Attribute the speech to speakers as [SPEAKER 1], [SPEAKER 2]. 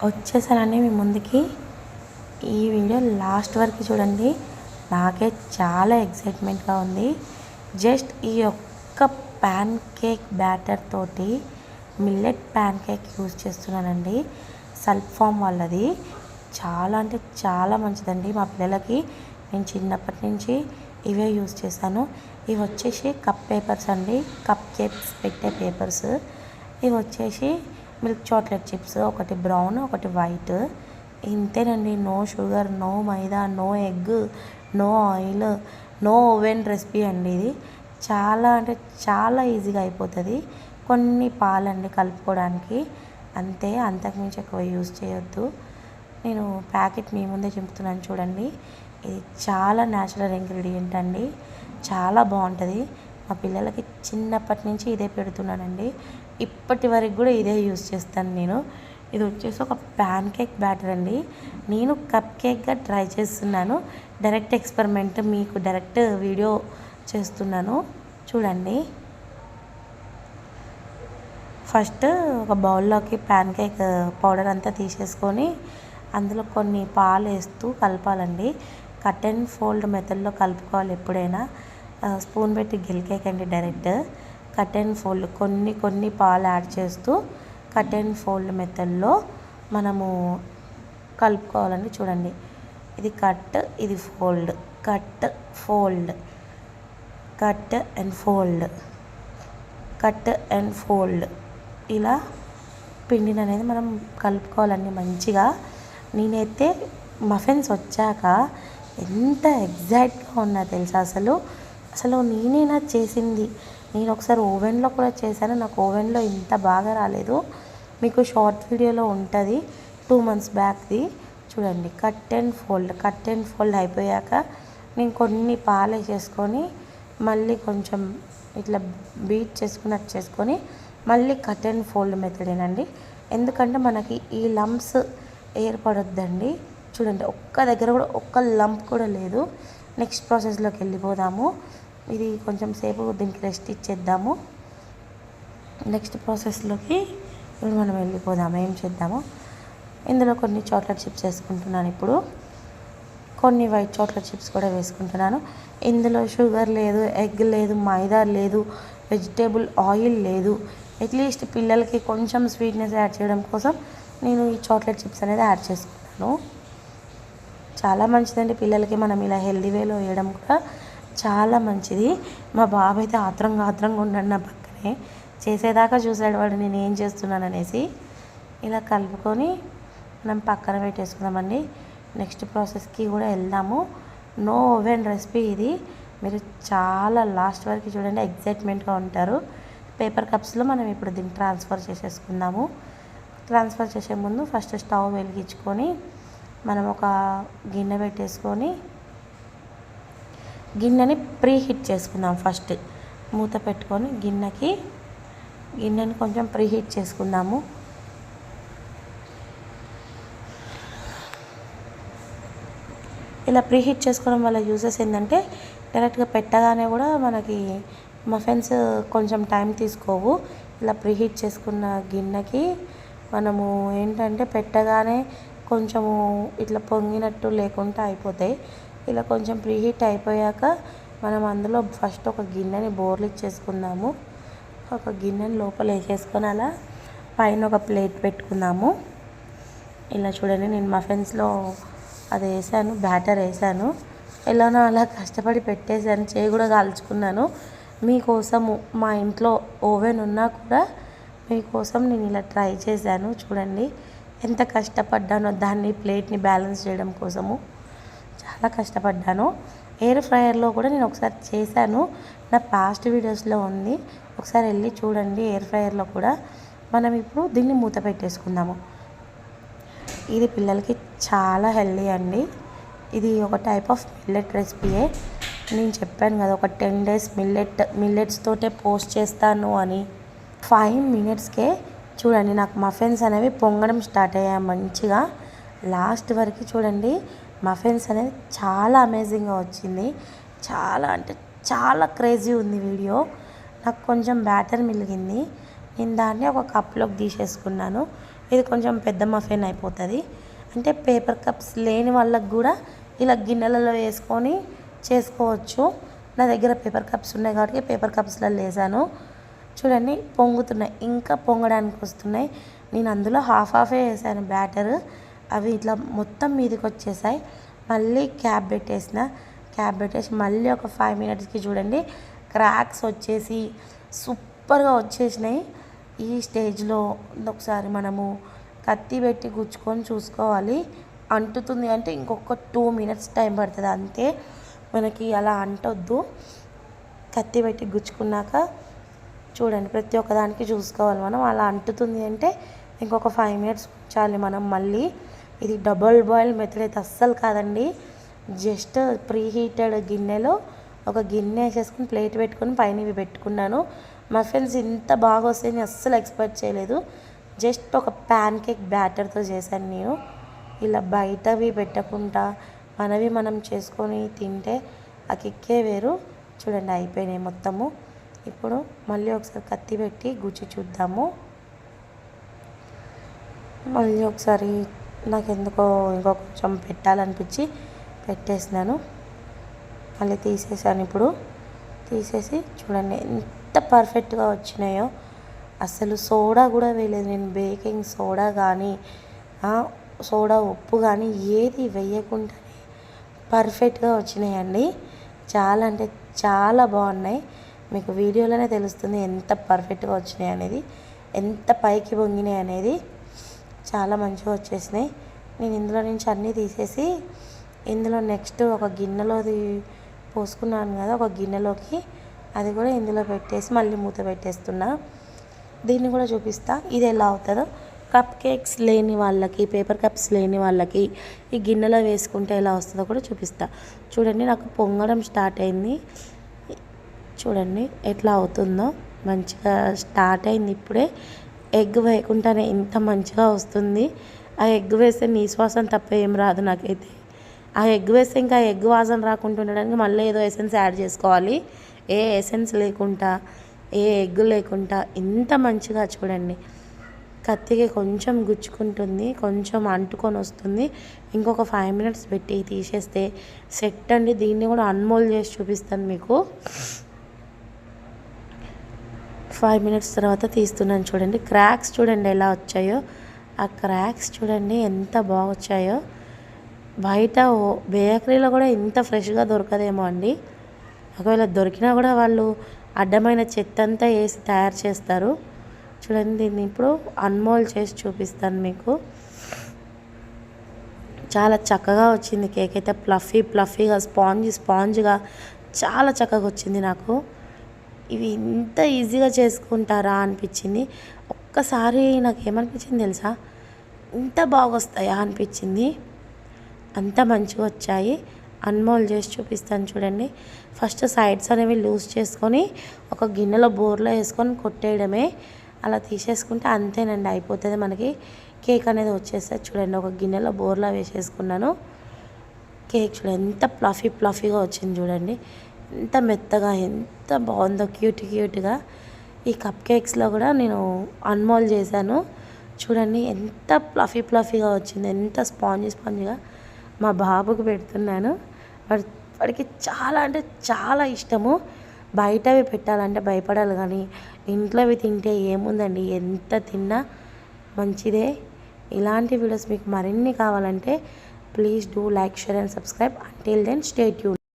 [SPEAKER 1] వచ్చేసానండి మీ ముందుకి. ఈ వీడియో లాస్ట్ వరకు చూడండి. నాకే చాలా ఎక్సైట్మెంట్గా ఉంది. జస్ట్ ఈ ఒక్క ప్యాన్ కేక్ బ్యాటర్ తోటి మిల్లెట్ ప్యాన్ కేక్ యూజ్ చేస్తున్నానండి. సల్ప్ ఫామ్ వాళ్ళది. చాలా అంటే చాలా మంచిదండి మా పిల్లలకి. నేను చిన్నప్పటి నుంచి ఇవే యూజ్ చేశాను. ఇవి వచ్చేసి కప్ పేపర్స్ అండి, కప్ కేక్స్ పెట్టే పేపర్స్. ఇవి వచ్చేసి మిల్క్ చాక్లెట్ చిప్స్, ఒకటి బ్రౌన్ ఒకటి వైట్. ఇంతేనండి. No sugar, no maida, no egg, no oil, no oven recipe అండి. ఇది చాలా అంటే చాలా ఈజీగా అయిపోతుంది. కొన్ని పాలండి కలుపుకోవడానికి అంతే, అంతకుమించి ఎక్కువ యూజ్ చేయొద్దు. నేను ప్యాకెట్ మీ ముందే చింపుతున్నాను చూడండి. ఇది చాలా న్యాచురల్ ఇంగ్రీడియంట్ అండి, చాలా బాగుంటుంది. మా పిల్లలకి చిన్నప్పటి నుంచి ఇదే పెడుతున్నానండి. ఇప్పటి వరకు కూడా ఇదే యూజ్ చేస్తాను నేను. ఇది వచ్చేసి ఒక ప్యాన్ కేక్ బ్యాటర్ అండి. నేను కప్ కేక్గా ట్రై చేస్తున్నాను. డైరెక్ట్ ఎక్స్పెరిమెంట్ మీకు డైరెక్ట్ వీడియో చేస్తున్నాను చూడండి. ఫస్ట్ ఒక బౌల్లోకి ప్యాన్ కేక్ పౌడర్ అంతా తీసేసుకొని అందులో కొన్ని పాలు వేస్తూ కలపాలండి. కట్ అండ్ ఫోల్డ్ మెథడ్లో కలుపుకోవాలి ఎప్పుడైనా. స్పూన్ పెట్టి గిలికేకండి, డైరెక్ట్ కట్ అండ్ ఫోల్డ్ కొన్ని కొన్ని పాలు యాడ్ చేస్తూ కట్ అండ్ ఫోల్డ్ మెథడ్లో మనము కలుపుకోవాలండి. చూడండి, ఇది కట్, ఇది fold, cut fold, cut and fold, cut and fold. ఇలా పిండిని అనేది మనం కలుపుకోవాలండి మంచిగా. నేనైతే మఫిన్స్ వచ్చాక ఎంత ఎగ్జైట్గా ఉన్నా తెలుసా. అసలు నేనేనా చేసింది. నేను ఒకసారి ఓవెన్లో కూడా చేశాను. నాకు ఓవెన్లో ఇంత బాగా రాలేదు. మీకు షార్ట్ వీడియోలో ఉంటుంది 2 months బ్యాక్ది చూడండి. కట్ అండ్ ఫోల్డ్ అయిపోయాక నేను కొన్ని పాలు వేసేసుకొని మళ్ళీ కొంచెం ఇట్లా బీట్ చేసుకొని మళ్ళీ కట్ అండ్ ఫోల్డ్ మెథడేనండి. ఎందుకంటే మనకి ఈ లంప్స్ ఏర్పడొద్దండి. చూడండి, ఒక్క దగ్గర కూడా ఒక్క లంప్ కూడా లేదు. నెక్స్ట్ ప్రాసెస్లోకి వెళ్ళిపోదాము. ఇది కొంచెం సేపు దీనికి రెస్ట్ ఇచ్చేద్దాము. నెక్స్ట్ ప్రాసెస్లోకి ఇప్పుడు మనం వెళ్ళిపోదాము. ఏం చేద్దాము, ఇందులో కొన్ని చాక్లెట్ చిప్స్ వేసుకుంటున్నాను. ఇప్పుడు కొన్ని వైట్ చాక్లెట్ చిప్స్ కూడా వేసుకుంటున్నాను. ఇందులో షుగర్ లేదు, ఎగ్ లేదు, మైదా లేదు, వెజిటేబుల్ ఆయిల్ లేదు. అట్లీస్ట్ పిల్లలకి కొంచెం స్వీట్నెస్ యాడ్ చేయడం కోసం నేను ఈ చాక్లెట్ చిప్స్ అనేది యాడ్ చేసుకున్నాను. చాలా మంచిదండి పిల్లలకి. మనం ఇలా హెల్దీ వేలో వేయడం కూడా చాలా మంచిది. మా బాబు అయితే ఆత్రంగా ఉన్నాడు నా పక్కనే. చేసేదాకా చూసాడు వాడు నేను ఏం చేస్తున్నాను అనేసి. ఇలా కలుపుకొని మనం పక్కన పెట్టేసుకుందామండి. నెక్స్ట్ ప్రాసెస్కి కూడా వెళ్దాము. నో ఓవెన్ రెసిపీ ఇది. మీరు చాలా లాస్ట్ వరకు చూడండి, ఎగ్జైట్మెంట్గా ఉంటారు. పేపర్ కప్స్లో మనం ఇప్పుడు దీన్ని ట్రాన్స్ఫర్ చేసేసుకుందాము. ట్రాన్స్ఫర్ చేసే ముందు ఫస్ట్ స్టవ్ వెలిగించుకొని మనం ఒక గిన్నె పెట్టేసుకొని గిన్నెని ప్రీ హీట్ చేసుకుందాం. ఫస్ట్ మూత పెట్టుకొని గిన్నెని కొంచెం ప్రీ హీట్ చేసుకుందాము. ఇలా ప్రీ హీట్ చేసుకోవడం వల్ల యూజెస్ ఏంటంటే డైరెక్ట్గా పెట్టగానే కూడా మనకి మఫిన్స్ కొంచెం టైం తీసుకోవు. ఇలా ప్రీ హీట్ చేసుకున్న గిన్నెకి మనము ఏంటంటే పెట్టగానే కొంచెము ఇట్లా పొంగినట్టు లేకుండా అయిపోతాయి. ఇలా కొంచెం ప్రీహీట్ అయిపోయాక మనం అందులో ఫస్ట్ ఒక గిన్నెని బోర్లు ఇచ్చేసుకుందాము. ఒక గిన్నెని లోపల వేసేసుకొని అలా పైన ఒక ప్లేట్ పెట్టుకుందాము. ఇలా చూడండి, నేను మఫిన్స్లో అది వేసాను, బ్యాటర్ వేసాను. ఎలానో అలా కష్టపడి పెట్టేశాను, చేయి కూడా కాల్చుకున్నాను మీకోసము. మా ఇంట్లో ఓవెన్ ఉన్నా కూడా మీకోసం నేను ఇలా ట్రై చేశాను. చూడండి ఎంత కష్టపడ్డానో దాన్ని ప్లేట్ని బ్యాలెన్స్ చేయడం కోసము. చాలా కష్టపడ్డాను. ఎయిర్ ఫ్రైయర్లో కూడా నేను ఒకసారి చేశాను, నా పాస్ట్ వీడియోస్లో ఉంది, ఒకసారి వెళ్ళి చూడండి. ఎయిర్ ఫ్రైయర్లో కూడా మనం ఇప్పుడు దీన్ని మూత పెట్టేసుకుందాము. ఇది పిల్లలకి చాలా హెల్దీ అండి. ఇది ఒక టైప్ ఆఫ్ మిల్లెట్ రెసిపీయే. నేను చెప్పాను కదా ఒక 10 days మిల్లెట్స్ తోటే పోస్ట్ చేస్తాను అని. 5 minutesకే చూడండి నాకు మఫిన్స్ అనేవి పొంగడం స్టార్ట్ అయ్యాయి మంచిగా. లాస్ట్ వరకు చూడండి, మఫిన్స్ అనేది చాలా అమేజింగ్గా వచ్చింది. చాలా అంటే చాలా క్రేజీ ఉంది వీడియో. నాకు కొంచెం బ్యాటర్ మిలిగింది, నేను దాన్ని ఒక కప్లోకి తీసేసుకున్నాను. ఇది కొంచెం పెద్ద మఫిన్ అయిపోతుంది. అంటే పేపర్ కప్స్ లేని వాళ్ళకి కూడా ఇలా గిన్నెలలో వేసుకొని చేసుకోవచ్చు. నా దగ్గర పేపర్ కప్స్ ఉన్నాయి కాబట్టి పేపర్ కప్స్లలో వేసాను. చూడండి పొంగుతున్నాయి, ఇంకా పొంగడానికి వస్తున్నాయి. నేను అందులో హాఫే వేసాను బ్యాటర్. అవి ఇట్లా మొత్తం మీదకి వచ్చేసాయి. మళ్ళీ క్యాప్ పెట్టేసి మళ్ళీ ఒక 5 మినిట్స్కి చూడండి క్రాక్స్ వచ్చేసి సూపర్గా వచ్చేసినాయి. ఈ స్టేజ్లో ఒకసారి మనము కత్తి పెట్టి గుచ్చుకొని చూసుకోవాలి. అంటుతుంది అంటే ఇంకొక 2 మినిట్స్ టైం పడుతుంది అంతే. మనకి అలా అంటొద్దు. కత్తి పెట్టి గుచ్చుకున్నాక చూడండి ప్రతి ఒక్కదానికి చూసుకోవాలి మనం. అలా అంటుతుంది అంటే ఇంకొక 5 మినిట్స్ ఉంచాలి మనం. మళ్ళీ ఇది డబుల్ బాయిల్ మెథడ్ అయితే అస్సలు కాదండి. జస్ట్ ప్రీ హీటెడ్ గిన్నెలో ఒక గిన్నె వేసేసుకుని ప్లేట్ పెట్టుకొని పైన ఇవి పెట్టుకున్నాను. మఫిన్స్ ఇంత బాగా వస్తాయని అస్సలు ఎక్స్పెక్ట్ చేయలేదు. జస్ట్ ఒక ప్యాన్ కేక్ బ్యాటర్తో చేశాను నేను. ఇలా బయటవి పెట్టకుండా మనవి మనం చేసుకొని తింటే ఆ కిక్కే వేరు. చూడండి అయిపోయినాయి మొత్తము. ఇప్పుడు మళ్ళీ ఒకసారి కత్తి పెట్టి గుచ్చి చూద్దాము. మళ్ళీ ఒకసారి నాకు ఎందుకో ఇంకో కొంచెం పెట్టాలనిపించి పెట్టేసినాను. మళ్ళీ తీసేసాను. ఇప్పుడు తీసేసి చూడండి ఎంత పర్ఫెక్ట్గా వచ్చినాయో. అసలు సోడా కూడా వేయలేదు నేను. బేకింగ్ సోడా కానీ సోడా ఉప్పు కానీ ఏది వేయకుండానే పర్ఫెక్ట్గా వచ్చినాయండి. చాలా అంటే చాలా బాగున్నాయి. మీకు వీడియోలోనే తెలుస్తుంది ఎంత పర్ఫెక్ట్గా వచ్చినాయి అనేది, ఎంత పైకి పొంగినాయి అనేది. చాలా మంచిగా వచ్చేసినాయి. నేను ఇందులో నుంచి అన్నీ తీసేసి ఇందులో నెక్స్ట్ ఒక గిన్నెలోది పోసుకున్నాను కదా, ఒక గిన్నెలోకి అది కూడా ఇందులో పెట్టేసి మళ్ళీ మూత పెట్టేస్తున్నా. దీన్ని కూడా చూపిస్తా ఇది ఎలా అవుతుందో. కప్ కేక్స్ లేని వాళ్ళకి, పేపర్ కప్స్ లేని వాళ్ళకి ఈ గిన్నెలో వేసుకుంటే ఎలా వస్తుందో కూడా చూపిస్తా. చూడండి నాకు పొంగడం స్టార్ట్ అయింది. చూడండి ఎట్లా అవుతుందో. మంచిగా స్టార్ట్ అయింది ఇప్పుడే. ఎగ్ వేయకుండానే ఇంత మంచిగా వస్తుంది. ఆ ఎగ్ వేస్తే నీ శ్వాసం తప్ప ఏం రాదు నాకైతే. ఆ ఎగ్ వేస్తే ఇంకా ఎగ్ వాసన రాకుండా ఉండడానికి మళ్ళీ ఏదో ఎసెన్స్ యాడ్ చేసుకోవాలి. ఏ ఎసెన్స్ లేకుండా, ఏ ఎగ్ లేకుండా ఇంత మంచిగా చూడండి. కత్తికి కొంచెం గుచ్చుకుంటుంది, కొంచెం అంటుకొని వస్తుంది. ఇంకొక 5 మినిట్స్ పెట్టి తీసేస్తే సెట్ అండి. దీన్ని కూడా అన్మోల్డ్ చేసి చూపిస్తాను మీకు. 5 మినిట్స్ తర్వాత తీస్తున్నాను. చూడండి క్రాక్స్ చూడండి ఎలా వచ్చాయో. ఆ క్రాక్స్ చూడండి ఎంత బాగా వచ్చాయో. బయట బేకరీలో కూడా ఇంత ఫ్రెష్గా దొరకదేమో అండి. ఒకవేళ దొరికినా కూడా వాళ్ళు అడ్డమైన చెత్త అంతా వేసి తయారు చేస్తారు. చూడండి దీన్ని ఇప్పుడు అన్మోల్డ్ చేసి చూపిస్తాను మీకు. చాలా చక్కగా వచ్చింది కేక్ అయితే. ప్లఫీగా స్పాంజ్గా చాలా చక్కగా వచ్చింది నాకు. ఇవి ఇంత ఈజీగా చేసుకుంటారా అనిపించింది. ఒక్కసారి నాకు ఏమనిపించింది తెలుసా, ఇంత బాగా వస్తాయా అనిపించింది. అంత మంచిగా వచ్చాయి. అన్మోల్డ్ చేసి చూపిస్తాను చూడండి. ఫస్ట్ సైడ్స్ అనేవి లూజ్ చేసుకొని ఒక గిన్నెలో బోర్లో వేసుకొని కొట్టేయడమే. అలా తీసేసుకుంటే అంతేనండి, అయిపోతుంది. మనకి కేక్ అనేది వచ్చేస్తుంది. చూడండి ఒక గిన్నెలో బోర్లా వేసేసుకున్నాను. కేక్ చూడండి ఎంత ప్లఫీగా వచ్చింది. చూడండి ఎంత మెత్తగా, ఎంత బాగుందో, క్యూట్గా. ఈ కప్ కేక్స్లో కూడా నేను అన్మోల్డ్ చేశాను. చూడండి ఎంత ప్లఫీగా వచ్చింది, ఎంత స్పాంజ్గా. మా బాబుకు పెడుతున్నాను. వాడికి చాలా అంటే చాలా ఇష్టము. బయటవి పెట్టాలంటే భయపడాలి, కానీ ఇంట్లోవి తింటే ఏముందండి, ఎంత తిన్నా మంచిదే. ఇలాంటి వీడియోస్ మీకు మరిన్ని కావాలంటే please do like, share and subscribe. Until then stay tuned.